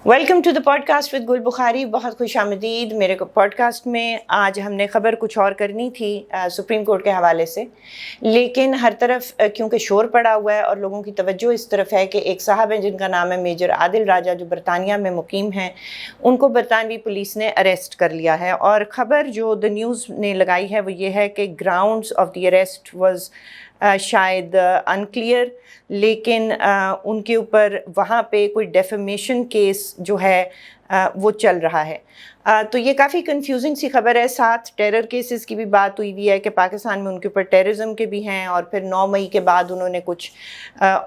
Welcome to the podcast with Gul Bukhari. بہت خوش آمدید میرے پوڈ کاسٹ میں. آج ہم نے خبر کچھ اور کرنی تھی سپریم کورٹ کے حوالے سے، لیکن ہر طرف کیونکہ شور پڑا ہوا ہے اور لوگوں کی توجہ اس طرف ہے کہ ایک صاحب ہیں جن کا نام ہے میجر عادل راجہ، جو برطانیہ میں مقیم ہیں، ان کو برطانوی پولیس نے اریسٹ کر لیا ہے. اور خبر جو دا نیوز نے لگائی ہے وہ یہ ہے کہ grounds of the arrest was شاید انکلیئر، لیکن ان کے اوپر وہاں پہ کوئی ڈیفیمیشن کیس جو ہے وہ چل رہا ہے. تو یہ کافی کنفیوزنگ سی خبر ہے. ساتھ ٹیرر کیسز کی بھی بات ہوئی ہے کہ پاکستان میں ان کے اوپر ٹیررزم کے بھی ہیں، اور پھر 9 مئی کے بعد انہوں نے کچھ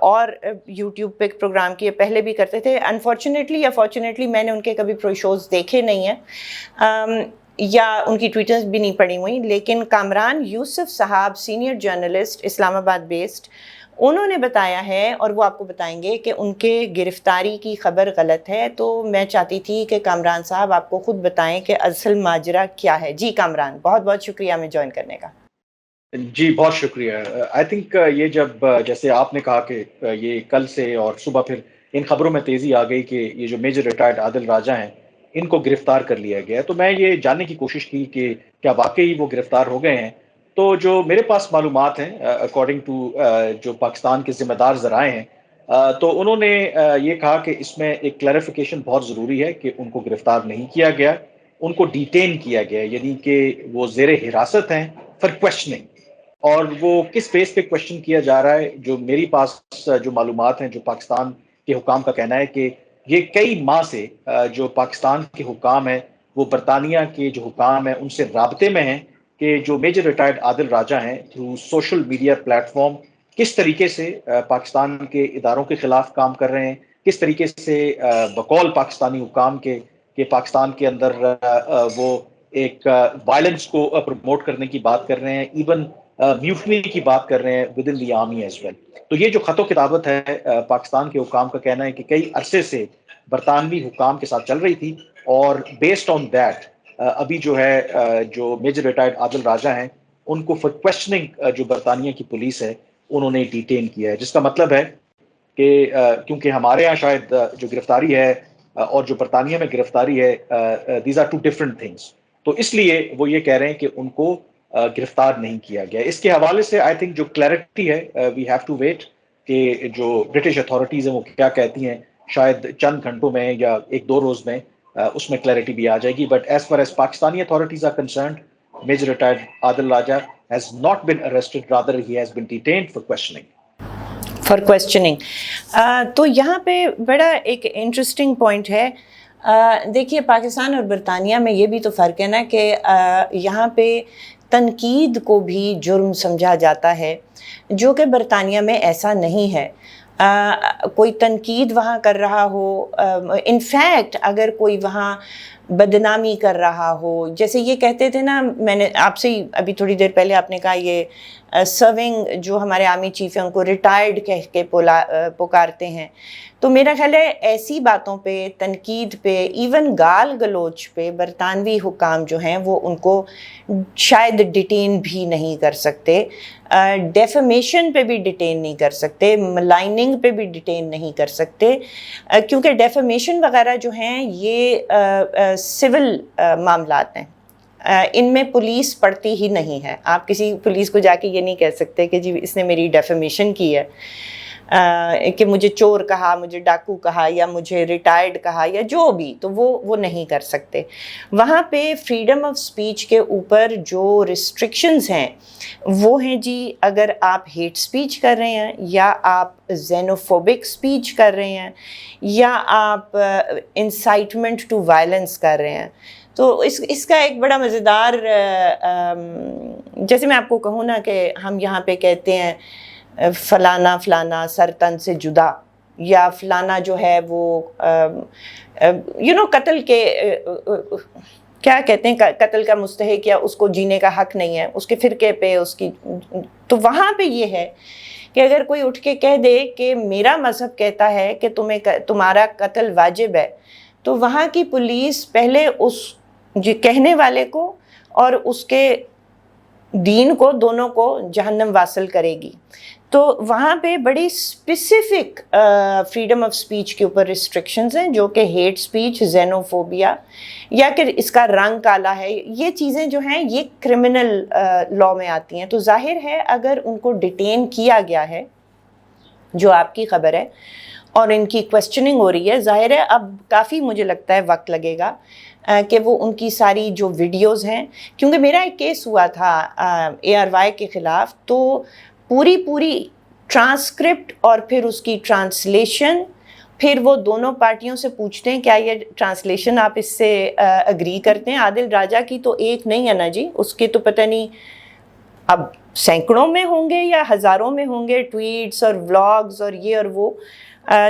اور یوٹیوب پہ پروگرام کیے، پہلے بھی کرتے تھے. انفارچونیٹلی یا فارچونیٹلی میں نے ان کے کبھی شوز دیکھے نہیں ہیں یا ان کی ٹویٹرز بھی نہیں پڑھی ہوئی، لیکن کامران یوسف صاحب سینئر جرنلسٹ اسلام آباد بیسڈ، انہوں نے بتایا ہے اور وہ آپ کو بتائیں گے کہ ان کے گرفتاری کی خبر غلط ہے. تو میں چاہتی تھی کہ کامران صاحب آپ کو خود بتائیں کہ اصل ماجرا کیا ہے. جی کامران، بہت بہت شکریہ ہمیں جوائن کرنے کا. جی بہت شکریہ. آئی تھنک یہ جب جیسے آپ نے کہا کہ یہ کل سے اور صبح پھر ان خبروں میں تیزی آ گئی کہ یہ جو میجر ریٹائرڈ عادل راجہ ہیں ان کو گرفتار کر لیا گیا، تو میں یہ جاننے کی کوشش کی کہ کیا واقعی وہ گرفتار ہو گئے ہیں. تو جو میرے پاس معلومات ہیں اکارڈنگ ٹو جو پاکستان کے ذمہ دار ذرائع ہیں، تو انہوں نے یہ کہا کہ اس میں ایک کلیریفیکیشن بہت ضروری ہے کہ ان کو گرفتار نہیں کیا گیا، ان کو ڈیٹین کیا گیا، یعنی کہ وہ زیر حراست ہیں فار کویشچننگ. اور وہ کس بیس پہ کویشچن کیا جا رہا ہے، جو میری پاس جو معلومات ہیں، جو پاکستان کے حکام کا کہنا ہے کہ یہ کئی ماہ سے جو پاکستان کے حکام ہیں وہ برطانیہ کے جو حکام ہیں ان سے رابطے میں ہیں کہ جو میجر ریٹائرڈ عادل راجہ ہیں through social media plate form کس طریقے سے پاکستان کے اداروں کے خلاف کام کر رہے ہیں، کس طریقے سے بقول پاکستانی حکام کے کہ پاکستان کے اندر وہ ایک وائلنس کو پروموٹ کرنے کی بات کر رہے ہیں، ایون میوٹنی کی بات کر رہے ہیں with in the army as well. تو یہ جو خط و کتابت ہے پاکستان کے حکام کا کہنا ہے کہ کئی عرصے سے برطانوی حکام کے ساتھ چل رہی تھی، اور بیسڈ آن دیٹ ابھی جو ہے جو میجر ریٹائرڈ عادل راجہ ہیں ان کو فار کویشچننگ جو برطانیہ کی پولیس ہے انہوں نے ڈیٹین کیا ہے، جس کا مطلب ہے کہ کیونکہ ہمارے یہاں شاید جو گرفتاری ہے اور جو برطانیہ میں گرفتاری ہے these are two different things, تو اس لیے وہ یہ کہہ رہے ہیں کہ ان کو گرفتار نہیں کیا گیا. اس کے حوالے سے آئی تھنک جو کلیئرٹی ہے وی ہیو ٹو ویٹ کہ جو برٹش اتھارٹیز ہیں وہ کیا کہتی ہیں. شاید چند گھنٹوں میں یا 1-2 روز میں اس میں کلیئرٹی بھی آ جائے گی. But as far as Pakistani authorities are concerned, major retired Adil Raja has not been arrested, rather he has been detained for questioning. تو یہاں پہ بڑا ایک انٹرسٹنگ پوائنٹ ہے. دیکھیے پاکستان اور برطانیہ میں یہ بھی تو فرق ہے نا کہ یہاں پہ تنقید کو بھی جرم سمجھا جاتا ہے، جو کہ برطانیہ میں ایسا نہیں ہے. کوئی تنقید وہاں کر رہا ہو، انفیکٹ اگر کوئی وہاں بدنامی کر رہا ہو، جیسے یہ کہتے تھے نا، میں نے آپ سے ابھی تھوڑی دیر پہلے آپ نے کہا یہ سرونگ جو ہمارے آرمی چیف ہیں ان کو ریٹائرڈ کہہ کے پکارتے ہیں. تو میرا خیال ہے ایسی باتوں پہ، تنقید پہ، ایون گال گلوچ پہ برطانوی حکام جو ہیں وہ ان کو شاید ڈیٹین بھی نہیں کر سکتے، ڈیفیمیشن پہ بھی ڈیٹین نہیں کر سکتے، ملائننگ پہ بھی ڈیٹین نہیں کر سکتے، کیونکہ ڈیفیمیشن وغیرہ جو ہیں یہ سول معاملات ہیں. ان میں پولیس پڑتی ہی نہیں ہے. آپ کسی پولیس کو جا کے یہ نہیں کہہ سکتے کہ جی اس نے میری ڈیفیمیشن کی ہے، کہ مجھے چور کہا، مجھے ڈاکو کہا، یا مجھے ریٹائرڈ کہا، یا جو بھی، تو وہ نہیں کر سکتے. وہاں پہ فریڈم آف سپیچ کے اوپر جو ریسٹرکشنز ہیں وہ ہیں جی، اگر آپ ہیٹ سپیچ کر رہے ہیں، یا آپ زینوفوبک سپیچ کر رہے ہیں، یا آپ انسائٹمنٹ ٹو وائلنس کر رہے ہیں. تو اس کا ایک بڑا مزیدار، جیسے میں آپ کو کہوں نا کہ ہم یہاں پہ کہتے ہیں فلانا سر تن سے جدا، یا فلانا جو ہے وہ قتل کے کیا کہتے ہیں، قتل کا مستحق، یا اس کو جینے کا حق نہیں ہے، اس کے فرقے پہ اس کی. تو وہاں پہ یہ ہے کہ اگر کوئی اٹھ کے کہہ دے کہ میرا مذہب کہتا ہے کہ تمہارا قتل واجب ہے، تو وہاں کی پولیس پہلے اس کہنے والے کو اور اس کے دین کو، دونوں کو جہنم واصل کرے گی. تو وہاں پہ بڑی اسپیسیفک فریڈم آف اسپیچ کے اوپر ریسٹرکشنز ہیں، جو کہ ہیٹ اسپیچ، زینوفوبیا، یا کہ اس کا رنگ کالا ہے، یہ چیزیں جو ہیں یہ کرمنل لا میں آتی ہیں. تو ظاہر ہے اگر ان کو ڈیٹین کیا گیا ہے، جو آپ کی خبر ہے، اور ان کی کوشچننگ ہو رہی ہے، ظاہر ہے اب کافی مجھے لگتا ہے وقت لگے گا کہ وہ ان کی ساری جو ویڈیوز ہیں، کیونکہ میرا ایک کیس ہوا تھا ARY کے خلاف، تو پوری ٹرانسکرپٹ اور پھر اس کی ٹرانسلیشن، پھر وہ دونوں پارٹیوں سے پوچھتے ہیں کیا یہ ٹرانسلیشن آپ اس سے اگری کرتے ہیں. عادل راجہ کی تو ایک نہیں ہے نا جی، اس کے تو پتہ نہیں اب سینکڑوں میں ہوں گے یا ہزاروں میں ہوں گے ٹویٹس اور ولاگز اور یہ اور وہ،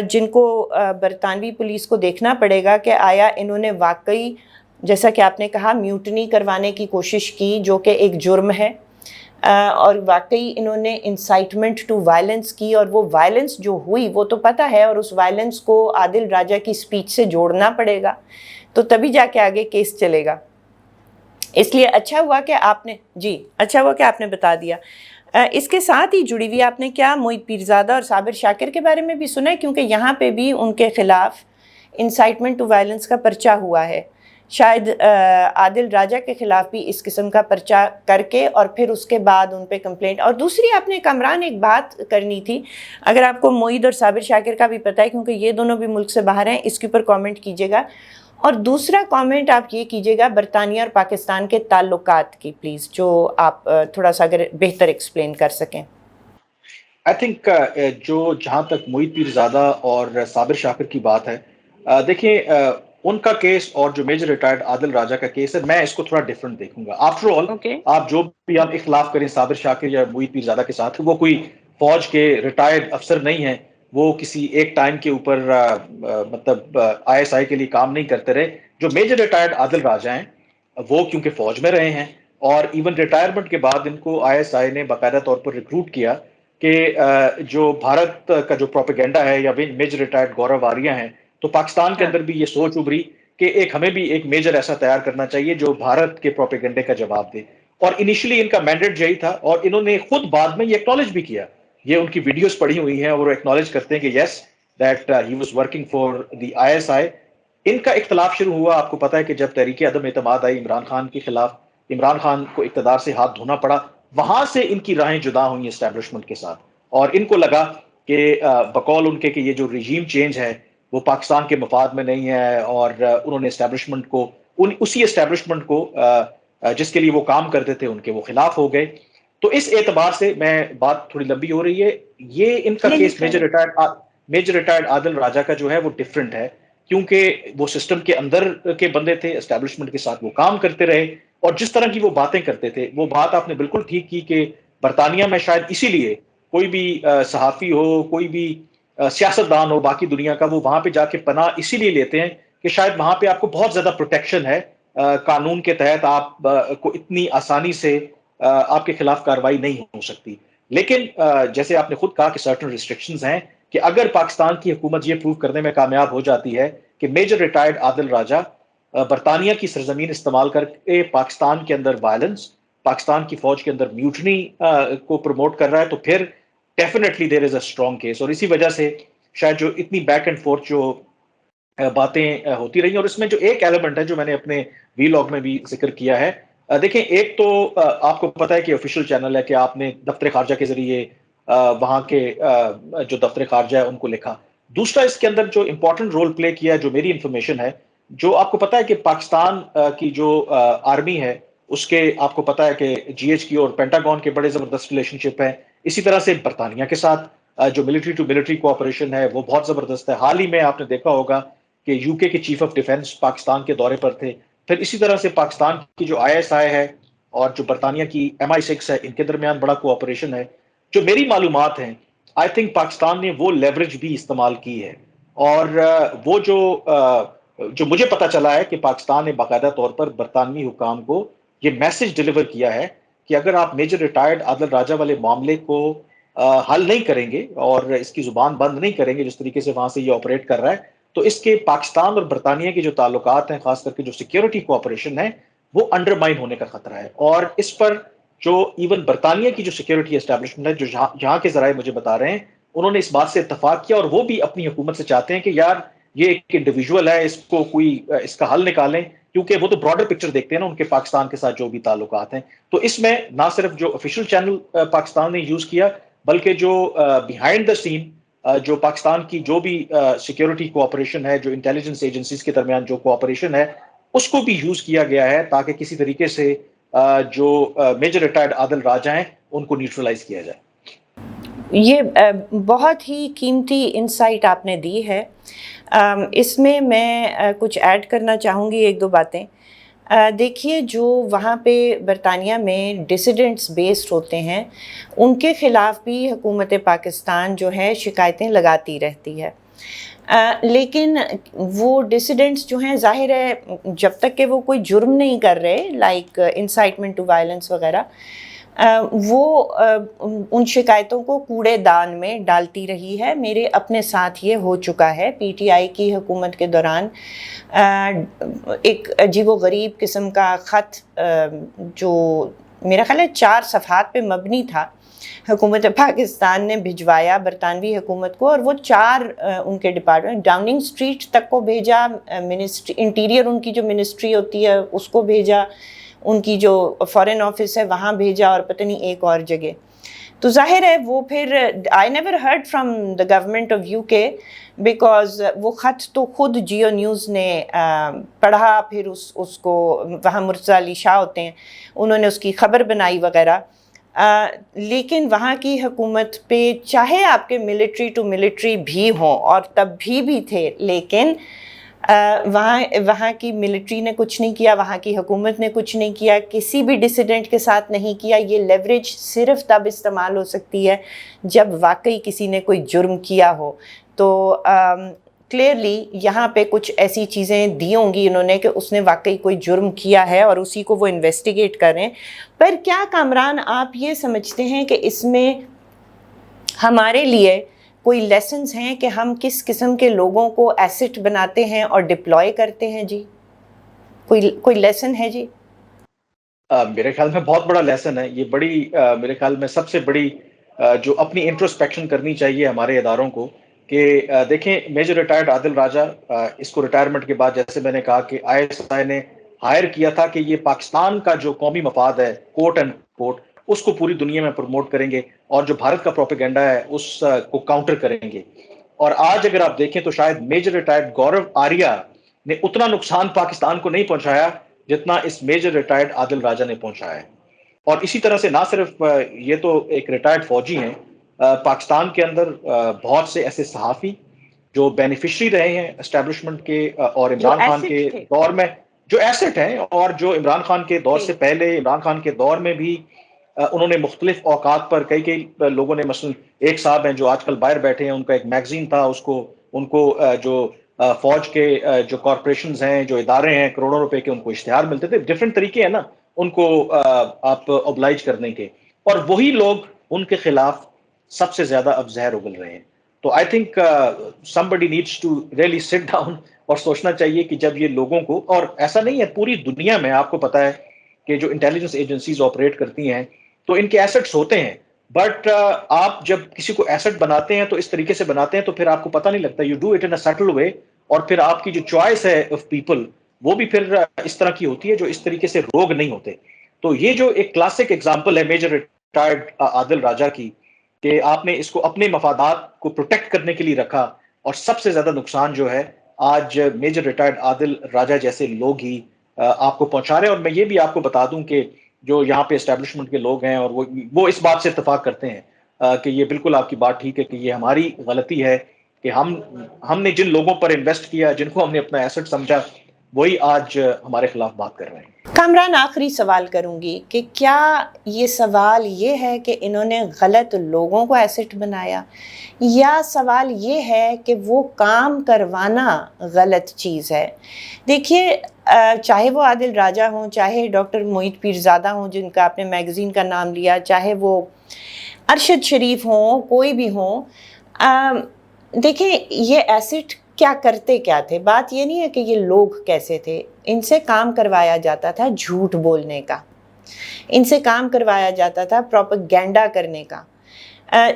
جن کو برطانوی پولیس کو دیکھنا پڑے گا کہ آیا انہوں نے واقعی، جیسا کہ آپ نے کہا، میوٹنی کروانے کی کوشش کی، جو کہ ایک جرم ہے، اور واقعی انہوں نے انسائٹمنٹ ٹو وائلنس کی، اور وہ وائلنس جو ہوئی وہ تو پتہ ہے، اور اس وائلنس کو عادل راجہ کی سپیچ سے جوڑنا پڑے گا، تو تبھی جا کے آگے کیس چلے گا. اس لیے اچھا ہوا کہ آپ نے بتا دیا. اس کے ساتھ ہی جڑی ہوئی آپ نے کیا معید پیرزادہ اور صابر شاکر کے بارے میں بھی سنا ہے؟ کیونکہ یہاں پہ بھی ان کے خلاف انسائٹمنٹ ٹو وائلنس کا پرچہ ہوا ہے. شاید عادل راجہ کے خلاف بھی اس قسم کا پرچہ کر کے اور پھر اس کے بعد ان پہ کمپلینٹ. اور دوسری آپ نے کامران ایک بات کرنی تھی، اگر آپ کو معید اور صابر شاکر کا بھی پتہ ہے، کیونکہ یہ دونوں بھی ملک سے باہر ہیں، اس کے اوپر کامنٹ کیجیے گا. اور دوسرا کامنٹ آپ یہ کیجیے گا برطانیہ اور پاکستان کے تعلقات کی، پلیز، جو آپ تھوڑا سا اگر بہتر ایکسپلین کر سکیں. آئی تھنک جہاں تک معید پیرزادہ اور صابر شاکر کی بات ہے، دیکھیں ان کا کیس اور جو میجر ریٹائرڈ عادل راجہ کا کیس ہے، میں اس کو تھوڑا ڈفرنٹ دیکھوں گا. آفٹر آل آپ جو بھی آپ اختلاف کریں صابر شاکر یا معید پیرزادہ کے ساتھ، وہ کوئی فوج کے ریٹائرڈ افسر نہیں ہیں، وہ کسی ایک ٹائم کے اوپر مطلب ISI کے لیے کام نہیں کرتے رہے. جو میجر ریٹائرڈ عادل راجہ ہیں وہ کیونکہ فوج میں رہے ہیں، اور ایون ریٹائرمنٹ کے بعد ان کو ISI نے باقاعدہ طور پر ریکروٹ کیا کہ جو بھارت کا جو پروپیگنڈا ہے، یا میجر ریٹائرڈ گورو واریہ ہیں، تو پاکستان کے اندر بھی یہ سوچ ابھری کہ ہمیں بھی ایک میجر ایسا تیار کرنا چاہیے جو بھارت کے پروپیگنڈے کا جواب دے. اور انیشلی ان کا مینڈیٹ یہی تھا، اور انہوں نے خود بعد میں یہ ایکنالج بھی کیا. یہ ان کی ویڈیوز پڑھی ہوئی ہیں اور وہ ایکنالج کرتے ہیں کہ yes that he was working for the ISI. ان کا اختلاف شروع ہوا، آپ کو پتا ہے کہ جب تحریک عدم اعتماد آئی عمران خان کے خلاف، عمران خان کو اقتدار سے ہاتھ دھونا پڑا، وہاں سے ان کی راہیں جدا ہوئی اسٹیبلشمنٹ کے ساتھ. اور ان کو لگا کہ بقول ان کے کہ یہ جو رجیم چینج ہے وہ پاکستان کے مفاد میں نہیں ہے، اور انہوں نے اسٹیبلشمنٹ کو، اسی اسٹیبلشمنٹ کو جس کے لیے وہ کام کرتے تھے، ان کے وہ خلاف ہو گئے. تو اس اعتبار سے میں بات تھوڑی لمبی ہو رہی ہے، یہ ان کا کیس میجر ریٹائرڈ عادل راجہ کا جو ہے وہ ڈفرنٹ ہے، کیونکہ وہ سسٹم کے اندر کے بندے تھے، اسٹیبلشمنٹ کے ساتھ وہ کام کرتے رہے، اور جس طرح کی وہ باتیں کرتے تھے، وہ بات آپ نے بالکل ٹھیک کی کہ برطانیہ میں شاید اسی لیے کوئی بھی صحافی ہو، کوئی بھی سیاستدان ہو باقی دنیا کا، وہ وہاں پہ جا کے پناہ اسی لیے لیتے ہیں کہ شاید وہاں پہ آپ کو بہت زیادہ پروٹیکشن ہے، قانون کے تحت آپ کو اتنی آسانی سے آپ کے خلاف کارروائی نہیں ہو سکتی. لیکن جیسے آپ نے خود کہا کہ سرٹن ریسٹرکشنز ہیں، کہ اگر پاکستان کی حکومت یہ پروو کرنے میں کامیاب ہو جاتی ہے کہ میجر ریٹائرڈ عادل راجہ برطانیہ کی سرزمین استعمال کر کے پاکستان کے اندر وائلنس، پاکستان کی فوج کے اندر میوٹنی کو پروموٹ کر رہا ہے، تو پھر definitely there is a strong case. اور اسی وجہ سے شاید جو اتنی بیک اینڈ فورتھ جو باتیں ہوتی رہی. اور اس میں جو ایک ایلیمنٹ ہے جو میں نے اپنے وی لاگ میں بھی ذکر کیا ہے، دیکھیں ایک تو آپ کو پتا ہے کہ آفیشیل چینل ہے کہ آپ نے دفتر خارجہ کے ذریعے وہاں کے جو دفتر خارجہ ہے ان کو لکھا. دوسرا اس کے اندر جو امپورٹنٹ رول پلے کیا، جو میری انفارمیشن ہے، جو آپ کو پتا ہے کہ پاکستان کی جو آرمی ہے، اس کے آپ کو پتا ہے کہ GHQ اور پینٹاگون کے بڑے زبردست ریلیشن شپ ہیں. اسی طرح سے برطانیہ کے ساتھ جو ملٹری ٹو ملٹری کوآپریشن ہے وہ بہت زبردست ہے. حال ہی میں آپ نے دیکھا ہوگا کہ UK کے چیف آف ڈیفنس پاکستان کے دورے پر تھے. پھر اسی طرح سے پاکستان کی جو ISI ہے اور جو برطانیہ کی MI6 ہے، ان کے درمیان بڑا کوآپریشن ہے. جو میری معلومات ہیں، آئی تھنک پاکستان نے وہ لیوریج بھی استعمال کی ہے. اور وہ جو مجھے پتا چلا ہے کہ پاکستان نے باقاعدہ طور پر برطانوی حکام کو یہ میسج ڈیلیور کیا ہے کہ اگر آپ میجر ریٹائرڈ عادل راجہ والے معاملے کو حل نہیں کریں گے اور اس کی زبان بند نہیں کریں گے جس طریقے سے وہاں سے یہ آپریٹ کر رہا ہے، تو اس کے پاکستان اور برطانیہ کے جو تعلقات ہیں، خاص کر کے جو سیکیورٹی کوآپریشن ہے، وہ انڈرمائن ہونے کا خطرہ ہے. اور اس پر جو ایون برطانیہ کی جو سیکیورٹی اسٹیبلشمنٹ ہے، جو یہاں کے ذرائع مجھے بتا رہے ہیں، انہوں نے اس بات سے اتفاق کیا اور وہ بھی اپنی حکومت سے چاہتے ہیں کہ یار یہ ایک انڈیویجول ہے، اس کو کوئی اس کا حل نکالیں، کیونکہ وہ تو براڈر پکچر دیکھتے ہیں نا ان کے پاکستان کے ساتھ جو بھی تعلقات ہیں. تو اس میں نہ صرف جو آفیشیل چینل پاکستان نے یوز کیا، بلکہ جو بیہائنڈ دا سین جو پاکستان کی جو بھی سیکیورٹی کوآپریشن ہے، جو انٹیلیجنس ایجنسیز کے درمیان جو کوآپریشن ہے، اس کو بھی یوز کیا گیا ہے تاکہ کسی طریقے سے جو میجر ریٹائرڈ عادل راجہ ہیں ان کو نیوٹرلائز کیا جائے. یہ بہت ہی قیمتی انسائٹ آپ نے دی ہے. اس میں کچھ ایڈ کرنا چاہوں گی، ایک دو باتیں. دیکھیے، جو وہاں پہ برطانیہ میں ڈسیڈنٹس بیسڈ ہوتے ہیں ان کے خلاف بھی حکومت پاکستان جو ہے شکایتیں لگاتی رہتی ہے. لیکن وہ ڈسیڈنٹس جو ہیں، ظاہر ہے جب تک کہ وہ کوئی جرم نہیں کر رہے، لائک انسائٹمنٹ ٹو وائلنس وغیرہ، وہ ان شکایتوں کو کوڑے دان میں ڈالتی رہی ہے. میرے اپنے ساتھ یہ ہو چکا ہے. پی ٹی آئی کی حکومت کے دوران ایک عجیب و غریب قسم کا خط جو میرا خیال ہے 4 صفحات پہ مبنی تھا، حکومت پاکستان نے بھجوایا برطانوی حکومت کو، اور وہ 4 ان کے ڈپارٹمنٹ، ڈاؤننگ اسٹریٹ تک کو بھیجا، منسٹری انٹیریئر ان کی جو منسٹری ہوتی ہے اس کو بھیجا، ان کی جو فارن آفس ہے وہاں بھیجا، اور پتہ نہیں ایک اور جگہ. تو ظاہر ہے وہ پھر I never heard from the government of you کے، بیکاز وہ خط تو خود جیو نیوز نے پڑھا، پھر اس کو وہاں مرتضی علی شاہ ہوتے ہیں، انہوں نے اس کی خبر بنائی وغیرہ. لیکن وہاں کی حکومت پہ چاہے آپ کے ملٹری ٹو ملٹری بھی ہوں، اور تب بھی تھے، لیکن وہاں کی ملٹری نے کچھ نہیں کیا، وہاں کی حکومت نے کچھ نہیں کیا، کسی بھی ڈسیڈنٹ کے ساتھ نہیں کیا. یہ لیوریج صرف تب استعمال ہو سکتی ہے جب واقعی کسی نے کوئی جرم کیا ہو. تو کلیئرلی یہاں پہ کچھ ایسی چیزیں دی ہوں گی انہوں نے کہ اس نے واقعی کوئی جرم کیا ہے اور اسی کو وہ انویسٹیگیٹ کر رہے ہیں. پر کیا کامران آپ یہ سمجھتے ہیں کہ اس میں ہمارے لیے کوئی لیسنز ہیں کہ ہم کس قسم کے لوگوں کو ایسٹ بناتے ہیں اور ڈپلوائے کرتے ہیں؟ جی کوئی لیسن ہے؟ جی میرے خیال میں بہت بڑا لیسن ہے یہ. بڑی میرے خیال میں سب سے بڑی جو اپنی انٹروسپیکشن کرنی چاہیے ہمارے اداروں کو کہ دیکھیں میجر ریٹائرڈ عادل راجہ اس کو ریٹائرمنٹ کے بعد جیسے میں نے کہا کہ آئی ایس آئی نے ہائر کیا تھا کہ یہ پاکستان کا جو قومی مفاد ہے کوٹ اینڈ کوٹ اس کو پوری دنیا میں پروموٹ کریں گے اور جو بھارت کا پروپیگنڈا ہے اس کو کاؤنٹر کریں گے. اور آج اگر آپ دیکھیں تو شاید میجر ریٹائرڈ گورو آریہ نے اتنا نقصان پاکستان کو نہیں پہنچایا جتنا اس میجر ریٹائرڈ عادل راجہ نے پہنچایا ہے. اور اسی طرح سے نہ صرف یہ تو ایک ریٹائرڈ فوجی ہیں، پاکستان کے اندر بہت سے ایسے صحافی جو بینیفیشری رہے ہیں اسٹیبلشمنٹ کے اور عمران خان کے دور میں، جو ایسٹ ہیں، اور جو عمران خان کے دور سے پہلے عمران خان کے دور میں بھی انہوں نے مختلف اوقات پر کئی لوگوں نے، مثلا ایک صاحب ہیں جو آج کل باہر بیٹھے ہیں، ان کا ایک میگزین تھا، ان کو جو فوج کے جو کارپوریشنز ہیں، جو ادارے ہیں، کروڑوں روپے کے ان کو اشتہار ملتے تھے. ڈفرینٹ طریقے ہیں نا ان کو آپ اوبلائج کرنے کے، اور وہی لوگ ان کے خلاف سب سے زیادہ اب زہر اگل رہے ہیں. تو I think somebody needs to really sit down اور سوچنا چاہیے کہ جب یہ لوگوں کو، اور ایسا نہیں ہے پوری دنیا میں آپ کو پتا ہے کہ جو انٹیلیجنس ایجنسیز آپریٹ کرتی ہیں تو ان کے ایسٹس ہوتے ہیں، بٹ آپ جب کسی کو ایسٹ بناتے ہیں تو اس طریقے سے بناتے ہیں تو پھر آپ کو پتہ نہیں لگتا. You do it in a subtle way, اور پھر آپ کی جو چوائس ہے آف پیپل وہ بھی پھر اس طرح کی ہوتی ہے جو اس طریقے سے روگ نہیں ہوتے. تو یہ جو ایک کلاسک ایگزامپل ہے میجر ریٹائرڈ عادل راجہ کی، کہ آپ نے اس کو اپنے مفادات کو پروٹیکٹ کرنے کے لیے رکھا، اور سب سے زیادہ نقصان جو ہے آج میجر ریٹائرڈ عادل راجہ جیسے لوگ ہی آپ کو پہنچا رہے ہیں. اور میں یہ بھی آپ کو بتا دوں کہ جو یہاں پہ اسٹیبلشمنٹ کے لوگ ہیں اور وہ اس بات سے اتفاق کرتے ہیں کہ یہ بالکل آپ کی بات ٹھیک ہے کہ یہ ہماری غلطی ہے کہ ہم نے جن لوگوں پر انویسٹ کیا، جن کو ہم نے اپنا ایسٹ سمجھا، وہی آج ہمارے خلاف بات کر رہے ہیں. کامران، آخری سوال کروں گی کہ کیا یہ سوال یہ ہے کہ انہوں نے غلط لوگوں کو ایسٹ بنایا، یا سوال یہ ہے کہ وہ کام کروانا غلط چیز ہے؟ دیکھیے، چاہے وہ عادل راجہ ہوں، چاہے ڈاکٹر معید پیرزادہ ہوں جن کا آپ نے میگزین کا نام لیا، چاہے وہ ارشد شریف ہوں، کوئی بھی ہوں، دیکھیں یہ ایسٹ کیا کرتے کیا تھے. بات یہ نہیں ہے کہ یہ لوگ کیسے تھے، ان سے کام کروایا جاتا تھا جھوٹ بولنے کا. ان سے کام کروایا جاتا تھا پروپیگینڈا کرنے کا.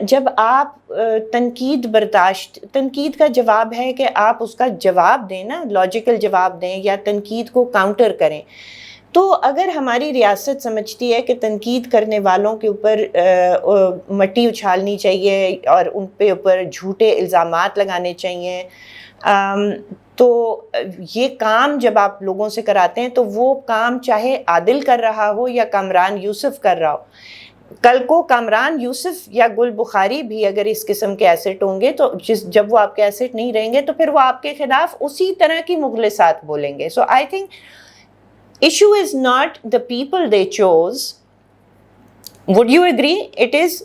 جب آپ تنقید کا جواب ہے کہ آپ اس کا جواب دیں نا، لاجیکل جواب دیں یا تنقید کو کاؤنٹر کریں. تو اگر ہماری ریاست سمجھتی ہے کہ تنقید کرنے والوں کے اوپر مٹی اچھالنی چاہیے اور ان پہ اوپر جھوٹے الزامات لگانے چاہیے، تو یہ کام جب آپ لوگوں سے کراتے ہیں تو وہ کام چاہے عادل کر رہا ہو یا کامران یوسف کر رہا ہو، کل کو کامران یوسف یا گل بخاری بھی اگر اس قسم کے ایسٹ ہوں گے تو جب وہ آپ کے ایسٹ نہیں رہیں گے تو پھر وہ آپ کے خلاف اسی طرح کی مغلسات بولیں گے. So I think issue is not the people they chose. Would you agree? It is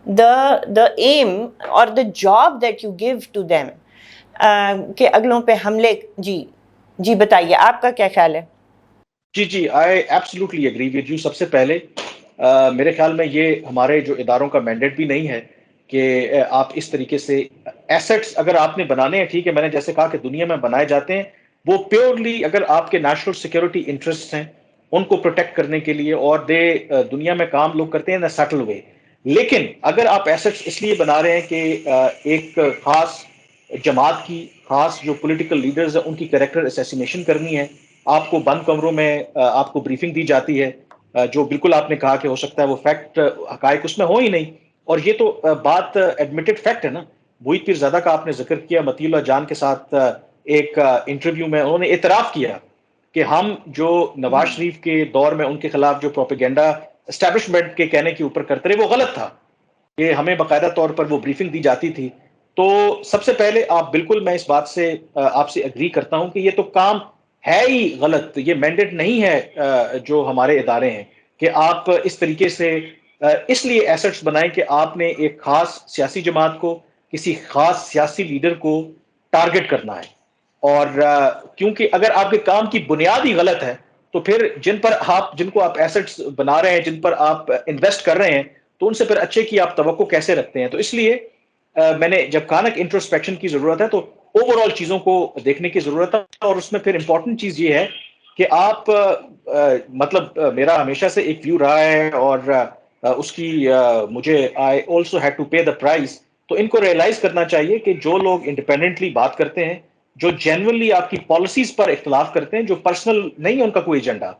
the aim or the job that you give to them. کہ اگلوں پہ حملے. جی بتائیے آپ کا کیا خیال ہے؟ جی I absolutely agree with you. سب سے پہلے میرے خیال میں یہ ہمارے جو اداروں کا مینڈیٹ بھی نہیں ہے کہ آپ اس طریقے سے ایسٹس اگر آپ نے بنانے ہیں، ٹھیک ہے، میں نے جیسے کہا کہ دنیا میں بنائے جاتے ہیں وہ پیورلی اگر آپ کے نیشنل سیکیورٹی انٹرسٹ ہیں ان کو پروٹیکٹ کرنے کے لیے، اور دنیا میں کام لوگ کرتے ہیں نا سیٹل وے. لیکن اگر آپ ایسٹس اس لیے بنا رہے ہیں کہ ایک خاص جماعت کی، خاص جو پولیٹیکل لیڈرز ہیں ان کی کریکٹر اسیسینیشن کرنی ہے، آپ کو بند کمروں میں آپ کو بریفنگ دی جاتی ہے جو بالکل آپ نے کہا کہ ہو سکتا ہے وہ فیکٹ حقائق اس میں ہو ہی نہیں، اور یہ تو بات ایڈمیٹڈ فیکٹ ہے نا. موہت پیرزادہ کا آپ نے ذکر کیا، مطیع اللہ جان کے ساتھ ایک انٹرویو میں انہوں نے اعتراف کیا کہ ہم جو نواز شریف کے دور میں ان کے خلاف جو پروپیگنڈا اسٹیبلشمنٹ کے کہنے کے اوپر کرتے رہے وہ غلط تھا، کہ ہمیں باقاعدہ طور پر وہ بریفنگ دی جاتی تھی. تو سب سے پہلے آپ بالکل، میں اس بات سے آپ سے اگری کرتا ہوں کہ یہ تو کام ہے ہی غلط. یہ مینڈیٹ نہیں ہے جو ہمارے ادارے ہیں کہ آپ اس طریقے سے اس لیے ایسٹس بنائیں کہ آپ نے ایک خاص سیاسی جماعت کو، کسی خاص سیاسی لیڈر کو ٹارگٹ کرنا ہے. اور کیونکہ اگر آپ کے کام کی بنیاد ہی غلط ہے تو پھر جن کو آپ ایسٹس بنا رہے ہیں، جن پر آپ انویسٹ کر رہے ہیں، تو ان سے پھر اچھے کی آپ توقع کیسے رکھتے ہیں؟ تو اس لیے میں نے جب کہا نا کہ انٹروسپیکشن کی ضرورت ہے تو اوور آل چیزوں کو دیکھنے کی ضرورت ہے. اور اس میں پھر امپورٹنٹ چیز یہ ہے کہ آپ مطلب میرا ہمیشہ سے ایک ویو رہا ہے اور اس کی مجھے I also had to pay the prize. تو ان کو ریئلائز کرنا چاہیے کہ جو لوگ انڈیپینڈنٹلی بات کرتے ہیں، جو جینوئنلی آپ کی پالیسیز پر اختلاف کرتے ہیں، جو پرسنل نہیں ہے ان کا کوئی ایجنڈا،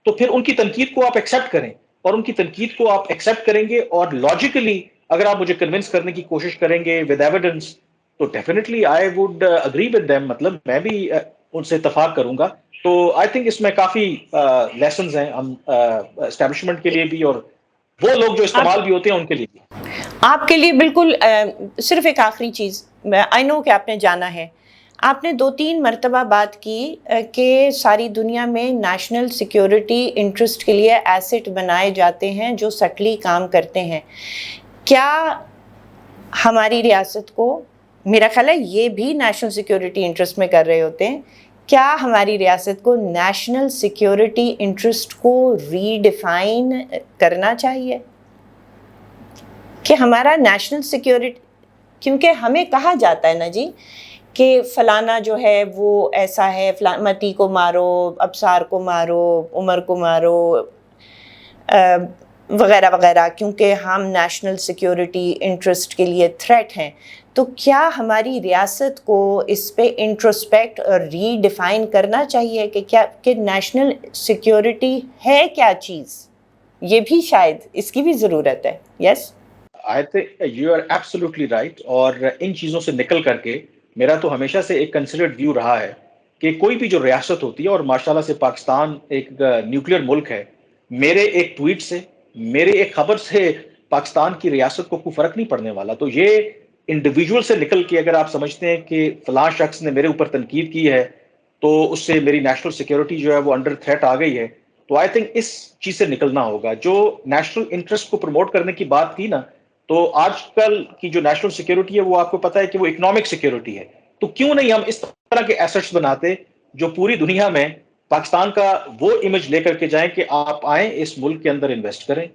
تو پھر ان کی تنقید کو آپ ایکسیپٹ کریں. اور ان کی تنقید کو آپ ایکسیپٹ کریں گے اور لاجیکلی اگر آپ مجھے کنونس کرنے کی کوشش کریں گے ود ایویڈنس، تو definitely I would agree with them. مطلب میں بھی ان سے اتفاق کروں گا. تو آئی تھنک اس میں کافی لیسنز ہیں ہم اسٹیبلشمنٹ کے لیے بھی اور وہ لوگ جو استعمال بھی ہوتے ہیں ان کے لیے بھی. آپ کے لیے بالکل. صرف ایک آخری چیز، آئی نو کہ آپ نے جانا ہے، آپ نے 2-3 مرتبہ بات کی کہ ساری دنیا میں نیشنل سیکیورٹی انٹرسٹ کے لیے ایسٹ بنائے جاتے ہیں جو سٹلی کام کرتے ہیں. کیا ہماری ریاست کو، میرا خیال ہے یہ بھی نیشنل سیکیورٹی انٹرسٹ میں کر رہے ہوتے ہیں، کیا ہماری ریاست کو نیشنل سیکیورٹی انٹرسٹ کو ری ڈیفائن کرنا چاہیے کہ ہمارا نیشنل سیکیورٹی، کیونکہ ہمیں کہا جاتا ہے نا جی کہ فلانا جو ہے وہ ایسا ہے، متی کو مارو، ابصار کو مارو، عمر کو مارو وغیرہ وغیرہ، کیونکہ ہم نیشنل سیکیورٹی انٹرسٹ کے لیے تھریٹ ہیں. تو کیا ہماری ریاست کو اس پہ انٹروسپیکٹ اور ری ڈیفائن کرنا چاہیے کہ نیشنل سیکیورٹی ہے کیا چیز؟ یہ بھی شاید اس کی بھی ضرورت ہے. یس I think you are absolutely right. اور ان چیزوں سے نکل کر کے میرا تو ہمیشہ سے ایک کنسیڈرڈ ویو رہا ہے کہ کوئی بھی جو ریاست ہوتی ہے، اور ماشاءاللہ سے پاکستان ایک نیوکلیر ملک ہے، میرے ایک ٹویٹ سے، میرے ایک خبر سے پاکستان کی ریاست کو کوئی فرق نہیں پڑنے والا. تو یہ انڈیویجول سے نکل کے اگر آپ سمجھتے ہیں کہ فلاں شخص نے میرے اوپر تنقید کی ہے تو اس سے میری نیشنل سیکیورٹی جو ہے وہ انڈر تھریٹ آ گئی ہے، تو آئی تھنک اس چیز سے نکلنا ہوگا. جو نیشنل انٹرسٹ کو پروموٹ کرنے کی بات کی نا، تو آج کل کی جو نیشنل سیکیورٹی ہے وہ آپ کو پتا ہے کہ وہ اکنامک سیکیورٹی ہے. تو کیوں نہیں ہم اس طرح کے ایسٹس بناتے جو پوری دنیا میں پاکستان کا وہ امیج لے کر کے جائیں کہ آپ آئیں اس ملک کے اندر انویسٹ کریں.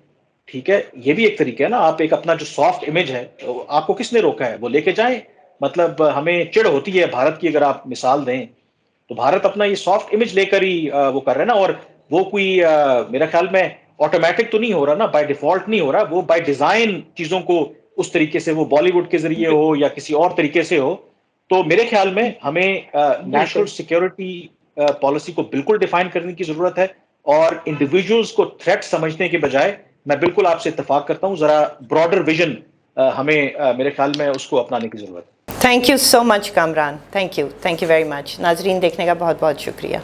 ٹھیک ہے، یہ بھی ایک طریقہ ہے نا. آپ ایک اپنا جو سافٹ امیج ہے، آپ کو کس نے روکا ہے؟ وہ لے کے جائیں. مطلب ہمیں چڑ ہوتی ہے بھارت کی، اگر آپ مثال دیں تو بھارت اپنا یہ سافٹ امیج لے کر ہی وہ کر رہے ہیں نا. اور وہ کوئی میرا خیال میں آٹومیٹک تو نہیں ہو رہا نا, بائی ڈیفالٹ نہیں ہو رہا, وہ بائی ڈیزائن چیزوں کو اس طریقے سے وہ بالی ووڈ کے ذریعے ہو یا کسی اور طریقے سے ہو. تو میرے خیال میں ہمیں نیشنل سیکیورٹی پالیسی کو بالکل ڈیفائن کرنے کی ضرورت ہے, اور انڈیویجولس کو تھریٹ سمجھنے کے بجائے میں بالکل آپ سے اتفاق کرتا ہوں, ذرا براڈر ویژن ہمیں میرے خیال میں اس کو اپنانے کی ضرورت ہے. Thank you so much Kamran, thank you very much. ناظرین دیکھنے کا بہت بہت شکریہ.